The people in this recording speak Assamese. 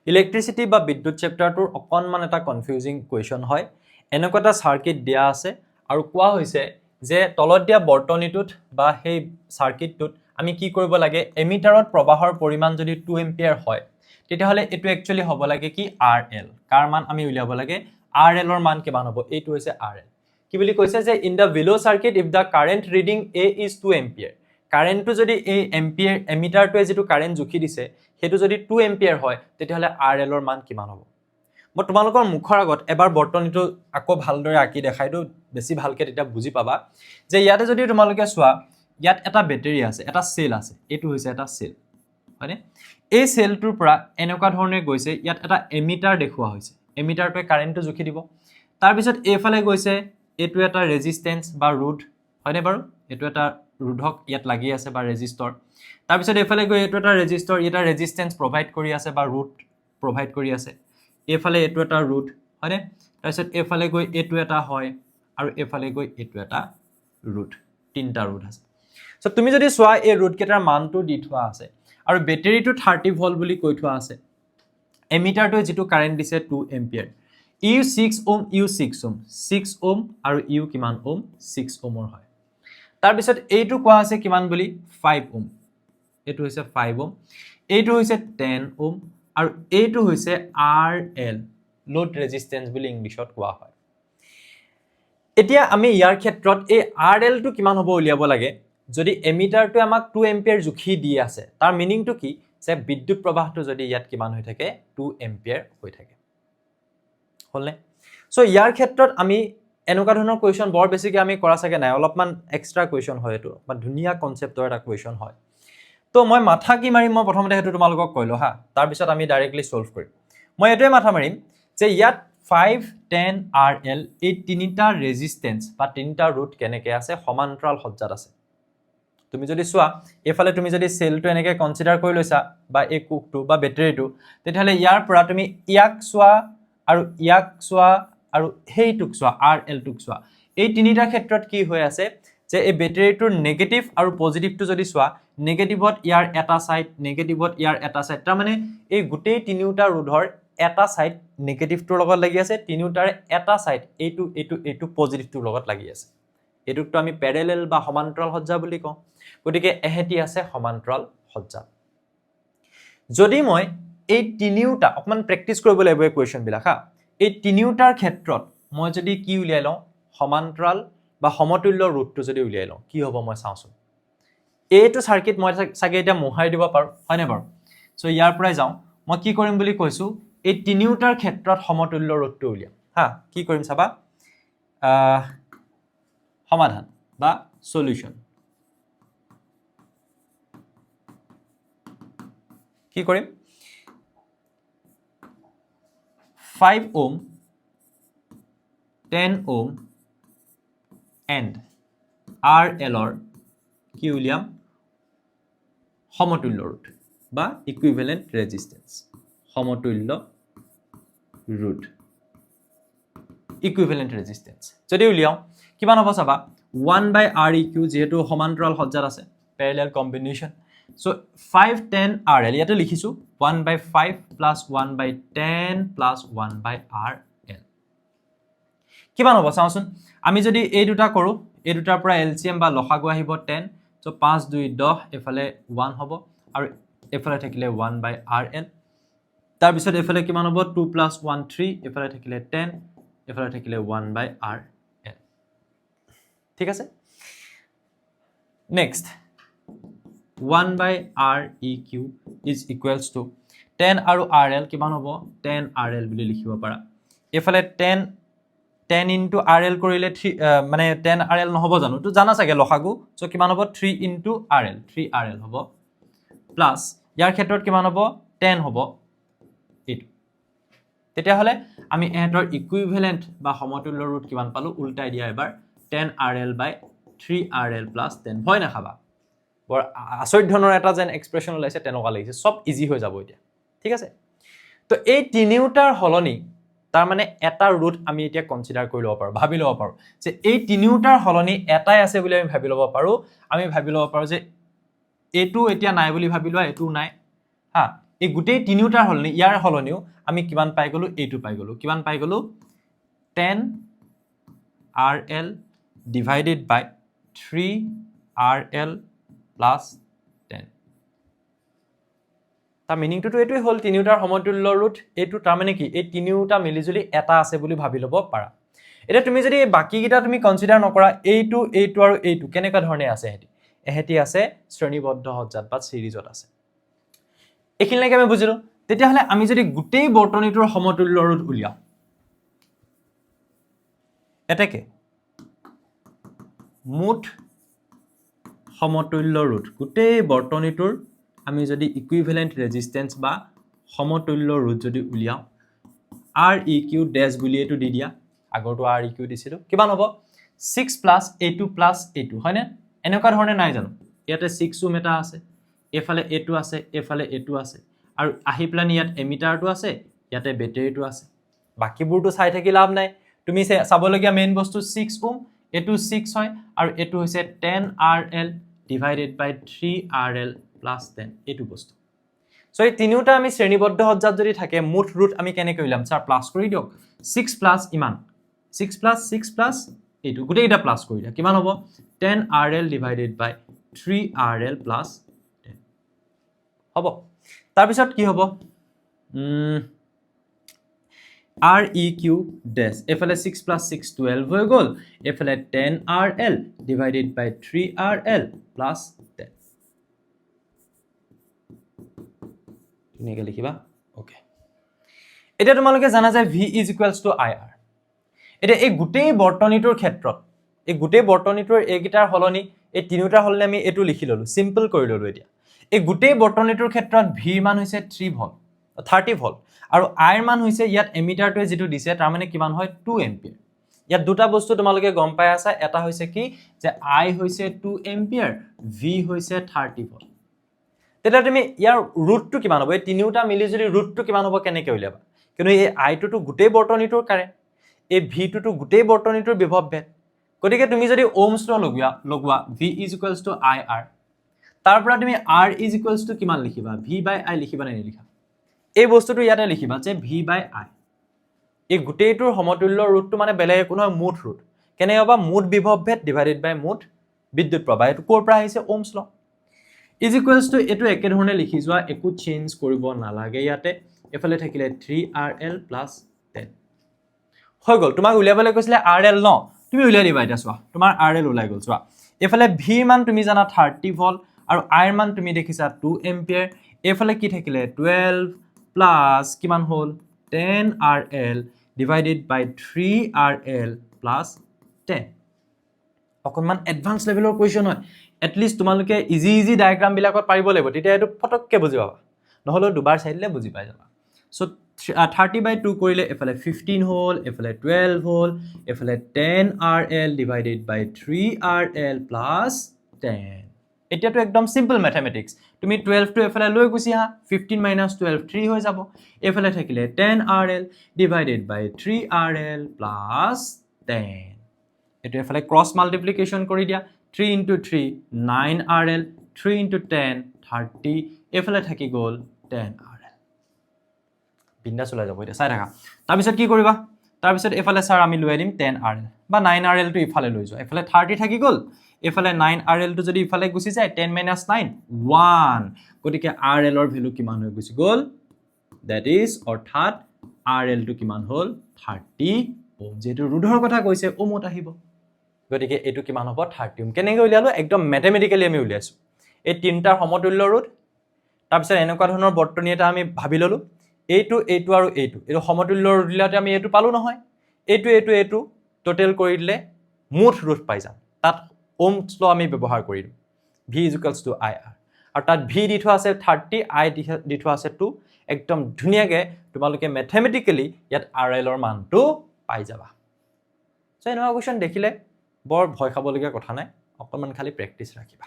ইলেক্ট্ৰিচিটি বা বিদ্যুৎ চেপ্টাৰটোৰ অকণমান এটা কনফিউজিং কুৱেশ্যন হয় এনেকুৱা এটা সাৰ্কিট দিয়া আছে আৰু কোৱা হৈছে যে তলত দিয়া বৰ্তনীটোত বা সেই সাৰ্কিটটোত আমি কি কৰিব লাগে এমিটাৰত প্ৰবাহৰ পৰিমাণ যদি 2 এম্পিয়াৰ হয় তেতিয়াহলে এটো একচুয়ালি হ'ব লাগে কি RL কাৰ মান আমি উলিয়াব লাগে RL ৰ মান কিমান হ'ব এইটো হৈছে RL কি বুলি কৈছে যে in the below circuit if the current reading A is 2 ampere কাৰেন্টটো যদি এই এম্পিয়াৰ এমিটাৰটোৱে যেটো কাৰেন্ট জুখি দিছে হেতু যদি 2 এম্পিয়াৰ হয় তেতিয়াহলে RL ৰ মান কিমান হ'ব মই তোমালোকৰ মুখৰ আগত এবাৰ বৰ্তনীটো আকৌ ভালদৰে আঁকি দেখাইটো বেছি ভালকে তেতিয়া বুজি পাবা যে ইয়াতে যদি তোমালোকে চোৱা ইয়াত এটা বেটাৰী আছে এটা সেল আছে এটো হৈছে এটা সেল হয়নে এই সেলটোৰ পৰা এনেকুৱা ধৰণে গৈছে ইয়াত এটা এমিটাৰ দেখুৱা হৈছে এমিটাৰটোৱে কাৰেন্টটো জুখি দিব তাৰ পিছত এফালে গৈছে এটো এটা ৰেজিস্ট্যান্স বা ৰোধ হয়নে বাৰু এটো এটা ৰোধক ইয়াত লাগি আছে বা ৰেজিস্টৰ তাৰ পিছত এফালে গৈ এটো এটা ৰেজিস্টৰ এটা ৰেজিস্ট্যান্স প্ৰভাইড কৰি আছে বা ৰোধ প্ৰভাইড কৰি আছে এফালে এটো এটা ৰোধ হয়নে তাৰ পিছত এফালে গৈ এটো এটা হয় আৰু এফালে গৈ এটো এটা ৰোধ তিনটা ৰোধ আছে সো তুমি যদি চোৱা এই ৰোধ কেটাৰ মানটো দি থোৱা আছে আৰু বেটাৰীটো 30 ভোল্ট বুলি কৈ থোৱা আছে এমিটাৰটো যেটো কাৰেন্ট দিছে 2 এম্পিয়াৰ ইউ 6 ওম ইউ 6 ওম 6 ওম আৰু ইউ কিমান ওম 6 ওমৰ হয় তাৰ পিছত এইটো কোৱা আছে কিমান বুলি 5 ওম এটো হৈছে 5 ওম এইটো হৈছে 10 ওম আৰু এইটো হৈছে RL লোড ৰেজিস্ট্যান্স বুলি ইংলিশত কোৱা হয় এতিয়া আমি ইয়াৰ ক্ষেত্ৰত এই RL টো কিমান হ'ব উলিয়াব লাগে যদি এমিটাৰটো আমাক 2 এম্পিয়াৰ জুখি দি আছে তাৰ মিনিংটো কি যে বিদ্যুৎ প্ৰবাহটো যদি ইয়াত কিমান হৈ থাকে 2 এম্পিয়াৰ হৈ থাকে হলনে সো ইয়াৰ ক্ষেত্ৰত আমি এনেকুৱা ধৰণৰ কোৱেশ্চন বৰ বেছিকে আমি কৰা সাকে নাই অলপমান এক্সট্ৰা কোৱেশ্চন হয় এটো বা ধুনিয়া কনসেপ্টৰ এটা কোৱেশ্চন হয় তো মই মাথা কি মাৰিম মই প্ৰথমতে হেতু তোমালোকক কৈলো হা তাৰ পিছত আমি ডাইৰেক্টলি সলভ কৰিম মই এটোৱে মাথা মাৰিম যে ইয়াত 5 10 RL এই তিনিটা ৰেজিস্ট্যান্স বা তিনিটা ৰোধ কেনেকে আছে সমান্তৰাল সজ্জাত আছে তুমি যদি চোৱা এফালে তুমি যদি সেলটো এনেকে কনসিডাৰ কৰি লৈছা বা এই কুকটো বা বেটাৰীটো তেতিয়াহলে ইয়াৰ পৰা তুমি ইয়াক চোৱা আৰু ইয়াক চোৱা আৰু হেইটুক চোৱা RL টুক চোৱা এই তিনিটা ক্ষেত্ৰত কি হৈ আছে যে এই বেটাৰীটোৰ নেগেটিভ আৰু পজিটিভটো যদি চোৱা নেগেটিভত ইয়াৰ এটা সাইড নেগেটিভত ইয়াৰ এটা সাইড তাৰ মানে এই গুটেই তিনিটা ৰোধৰ এটা সাইড নেগেটিভটোৰ লগত লাগি আছে তিনিটাৰ এটা সাইড এইটো পজিটিভটোৰ লগত লাগি আছে এটুকটো আমি প্যাৰেলেল বা সমান্তৰাল সজ্জা বুলি কওঁ গতিকে এহেতি আছে সমান্তৰাল সজ্জা যদি মই এই তিনিটা অকমান প্ৰেক্টিস কৰিব লাগিব এই কোৱেশ্চন বিলাক হা এই তিনিটাৰ ক্ষেত্ৰত মই যদি কি উলিয়াই লওঁ সমান্তৰাল বা সমতুল্য ৰোধটো যদি উলিয়াই লওঁ কি হ'ব মই চাওঁচোন এইটো সাৰ্কিট মই সাকে এটা মোহাই দিব পাৰো হয়নে বাৰু সো ইয়াৰ পৰাই যাওঁ মই কি কৰিম বুলি কৈছো এই তিনিটাৰ ক্ষেত্ৰত সমতুল্য ৰোধটো উলিয়াম হা কি কৰিম চাবা সমাধান বা সলিউশন কি কৰিম 5 ohm 10 ohm and RL or কি উলিয়াম সমতুল্য ৰোধ বা ইকুইভ্যালেন্ট ৰেজিস্ট্যান্স সমতুল্য ৰোধ ইকুইভ্যালেন্ট ৰেজিস্ট্যান্স যদি উলিয়াও কিমান হ'ব চাবা 1/Req যেহেতু সমান্তৰাল সজ্জাত আছে প্যাৰেলেল কম্বিনেশন সো 5 10 RL ইয়াতে লিখিছো 1/5 plus 1/10 plus 1/RL কিমান হ'ব চাওঁচোন আমি যদি এই দুটা কৰো এই দুটাৰ পৰা LCM বা লসাগু আহিব 10 সো 5 2 10 এফালে 1 হ'ব আৰু এফালে থাকিলে 1/RL তাৰ পিছত এফালে কিমান হ'ব 2 plus 1 3 এফালে থাকিলে 10 এফালে থাকিলে 1/RL ঠিক আছে next 1/Req is equals to 10 আৰু RL কিমান হ'ব 10 RL বুলি লিখিব পাৰা এফালে 10 into RL কৰিলে 3 মানে 10 RL নহব জানো তো জানা সাকে লসাগু সো কিমান হ'ব 3 into RL 3 RL হ'ব প্লাস ইয়াৰ ক্ষেত্ৰত কিমান হ'ব 10 হ'ব এইটো তেতিয়া হলে আমি এহেতৰ ইকুইভ্যালেন্ট বা সমতুল্য ৰোধ কিমান পালো উল্টাই দিয়া এবাৰ 10 RL by 3 RL plus 10 ভয় না খাবা বৰ আচৰিত ধৰণৰ এটা যেন এক্সপ্ৰেছন ওলাইছে তেনেকুৱা লাগিছে সব ইজি হৈ যাব এতিয়া ঠিক আছে তো এই তিনিউটাৰ হলনি তাৰ মানে এটা ৰোধ আমি এতিয়া কনসিডাৰ কৰি লব পাৰো ভাবি লব পাৰো যে এই তিনিউটাৰ হলনি এটাই আছে বুলি আমি ভাবি লব পাৰো যে এটো এতিয়া নাই বুলি ভাবি লোৱা এটো নাই হা এই গোটেই তিনিওটাৰ হলনি ইয়াৰ হলনিও আমি কিমান পাই গলো এইটো পাই গলো কিমান পাই গলো 10 RL divided by 3 RL plus 10 তাৰ মিনিংটো এইটোই হল তিনিওটাৰ সমতুল্য ৰুট এইটো তাৰ মানে কি এই তিনিওটা মিলিজুলি এটা আছে বুলি ভাবি লব পাৰা এটা তুমি যদি বাকি কিটা তুমি কনসিডাৰ নকৰা এইটো আৰু এইটো কেনেকা ধৰণে আছে এহেতি আছে শ্ৰেণীবদ্ধ সজ্জাত বা সিৰিজত আছে এখিনলৈকে আমি বুজিলো তেতিয়া হলে আমি যদি গোটেই বৰ্তনীটোৰ সমতুল্য ৰুট উলিয়াও এটাকে মুঠ সমতুল্য ৰুট গোটেই বৰ্তনীটোৰ আমি যদি ইকুইভ্যালেন্ট ৰেজিস্ট্যান্স বা সমতুল্য ৰুট যদি উলিয়াও REQ ড্যাশ বুলি এটো দি দিয়া আগৰটো REQ দিছিল কিমান হ'ব 6 plus A2 plus A2 হয়নে এনেকুৱা ধৰণে নাই জানো ইয়াতে 6 ওম এটা আছে এফালে A2 আছে এফালে A2 আছে আৰু আহি প্লান ইয়াত এমিটাৰটো আছে ইয়াতে বেটাৰীটো আছে বাকিবোৰটো চাই থাকি লাভ নাই তুমি চাবলগীয়া মেইন বস্তু 6 ওম A2 6 হয় আৰু A2 হৈছে 10 RL divided by 3 RL plus 10 এইটো বস্তু সো এই তিনিওটা আমি শ্ৰেণীবদ্ধ সজ্জাত যদি থাকে মুঠ ৰুট আমি কেনে কৰিলাম স্যাৰ প্লাস কৰি দিওক 6 প্লাস ইমান 6 প্লাস এইটো গোটেইটা প্লাস কৰি দিয়া কিমান হ'ব 10 RL divided by 3 RL plus 10 হ'ব তাৰ পিছত কি হ'ব REQ dash এফালে 6 plus 6 12 হৈ গল এফালে 10 RL divided by 3 RL plus 10 লিখিবা ওকে এটা তোমালোকে জানা যায় V is equals to IR এটা এই গোটেই বৰ্তনীটোৰ ক্ষেত্ৰত এই গোটেই বৰ্তনীটোৰ এইগিটাৰ হলনি এই তিনিটাৰ হলনি আমি এটো লিখি ললো সিম্পল কৰি ললো এতিয়া এই গোটেই বৰ্তনীটোৰ ক্ষেত্ৰত V মান হৈছে 3 ভোল্ট 30 ভোল্ট আৰু I মান হৈছে ইয়াত এমিটাৰটোৱে যেটো দিছে তাৰ মানে কিমান হয় 2 এম্পিয়াৰ ইয়াত দুটা বস্তু তোমালোকে গম পাই আছা এটা হৈছে কি যে I হৈছে 2 এম্পিয়াৰ V হৈছে 30 ভোল্ট তেটা তুমি ইয়াৰ ৰুটটো কিমান হ'ব এই তিনিওটা মিলি যদি ৰুটটো কিমান হ'ব কেনেকৈ উলিয়াবা কিন্তু এই I টো গোটেই বৰ্তনীটোৰ কাৰেন্ট এই V টো গোটেই বৰ্তনীটোৰ বিভৱ ভেদ গতিকে তুমি যদি ওহমছ ল লগোৱা V is equals to IR তাৰ পৰা তুমি R is equals to কিমান লিখিবা V by I লিখিবা নে নিলিখা এই বস্তুটো ইয়াতে লিখিবা যে V by I এই গোটেইটোৰ সমতুল্য ৰুটটো মানে বেলেগ কোনো মুঠ ৰুট কেনে হ'ব মুঠ বিভৱ ভেদ ডিভাইডেড বাই মুঠ বিদ্যুৎ প্ৰবাহ এটো কোৰ পৰা আহিছে ওহমছ ল is equals to এটো একে ধৰণে লিখি যোৱা একো চেঞ্জ কৰিব নালাগে ইয়াতে এফালে থাকিলে 3RL plus 10 হৈ গল তোমাক উলিয়াবলৈ কৈছিলে RL ন তুমি উলিয়াই দিবা এটা চোৱা তোমাৰ RL ওলাই গল চোৱা এফালে V মান তুমি জানা 30 ভোল্ট আৰু I মান তুমি দেখিছা 2 এম্পিয়াৰ এফালে কি থাকিলে 12 plus কিমান হল 10RL divided by 3RL plus 10 অকনমান এডভান্স লেভেলৰ কোৱেশ্চন হয় at least তোমালোকে ইজি ডায়াগ্ৰাম বিলাকত পাৰিব লাগিব তেতিয়া এটো ফটককে বুজি পাবা নহলে দুবাৰ চাইলে বুজি পাই যাবা সো 30 by 2 কৰিলে এফালে 15 হল এফালে 12 হল এফালে 10RL divided by 3RL plus 10 এতিয়াটো একদম সিম্পল ম্যাথমেটিক্স তুমি 12 টো এফালে লৈ গুছি আহা 15 minus 12 3 হৈ যাব এফালে থাকিলে 10RL divided by 3RL plus 10 এটো এফালে ক্ৰস মাল্টিপ্লিকেশন কৰি দিয়া 3 into 3 9RL 3 into 10 30 এফালে থাকি গল 10RL বিন্দা চলাই যাব এটা চাই থাকা তাৰ পিছত কি কৰিবা তাৰ পিছত এফালে স্যাৰ আমি লৈ দিম 10RL বা 9RL টো ইফালে লৈ যোৱা এফালে 30 থাকি গল এফালে 9RL টো যদি ইফালে গুছি যায় 10 minus 9 1 গতিকে RL ৰ ভ্যালু কিমান হৈ গুছি গল that is অৰ্থাৎ RL টো কিমান হল 30 ওম যেটো ৰুটৰ কথা কৈছে ওমত আহিব গতিকে এটো কিমান হ'ব 30 ওম কেনেকৈ উলিয়ালো একদম ম্যাথমেটিক্যালি আমি উলিয়াইছো এই তিনটাৰ সমতুল্য ৰুট তাৰ পিছত এনেকুৱা ধৰণৰ বৰ্তনী এটা আমি ভাবি ললো এইটো আৰু এইটো সমতুল্য ৰুট উলিয়াতে আমি এইটো পালো নহয় এইটো টোটাল কৰি দিলে মুঠ ৰুট পাই যাম তাত ওহমছ ল আমি ব্যৱহাৰ কৰিম V is equals to IR আৰু তাত V দি থোৱা আছে 30 I দি থোৱা আছে 2 একদম ধুনিয়াকে তোমালোকে ম্যাথমেটিক্যালি ইয়াত RL ৰ মানটো পাই যাবা সো এনেকুৱা কোৱেশ্চন দেখিলে বৰ ভয় খাবলগীয়া কথা নাই অকমান খালি প্ৰেক্টিস ৰাখিবা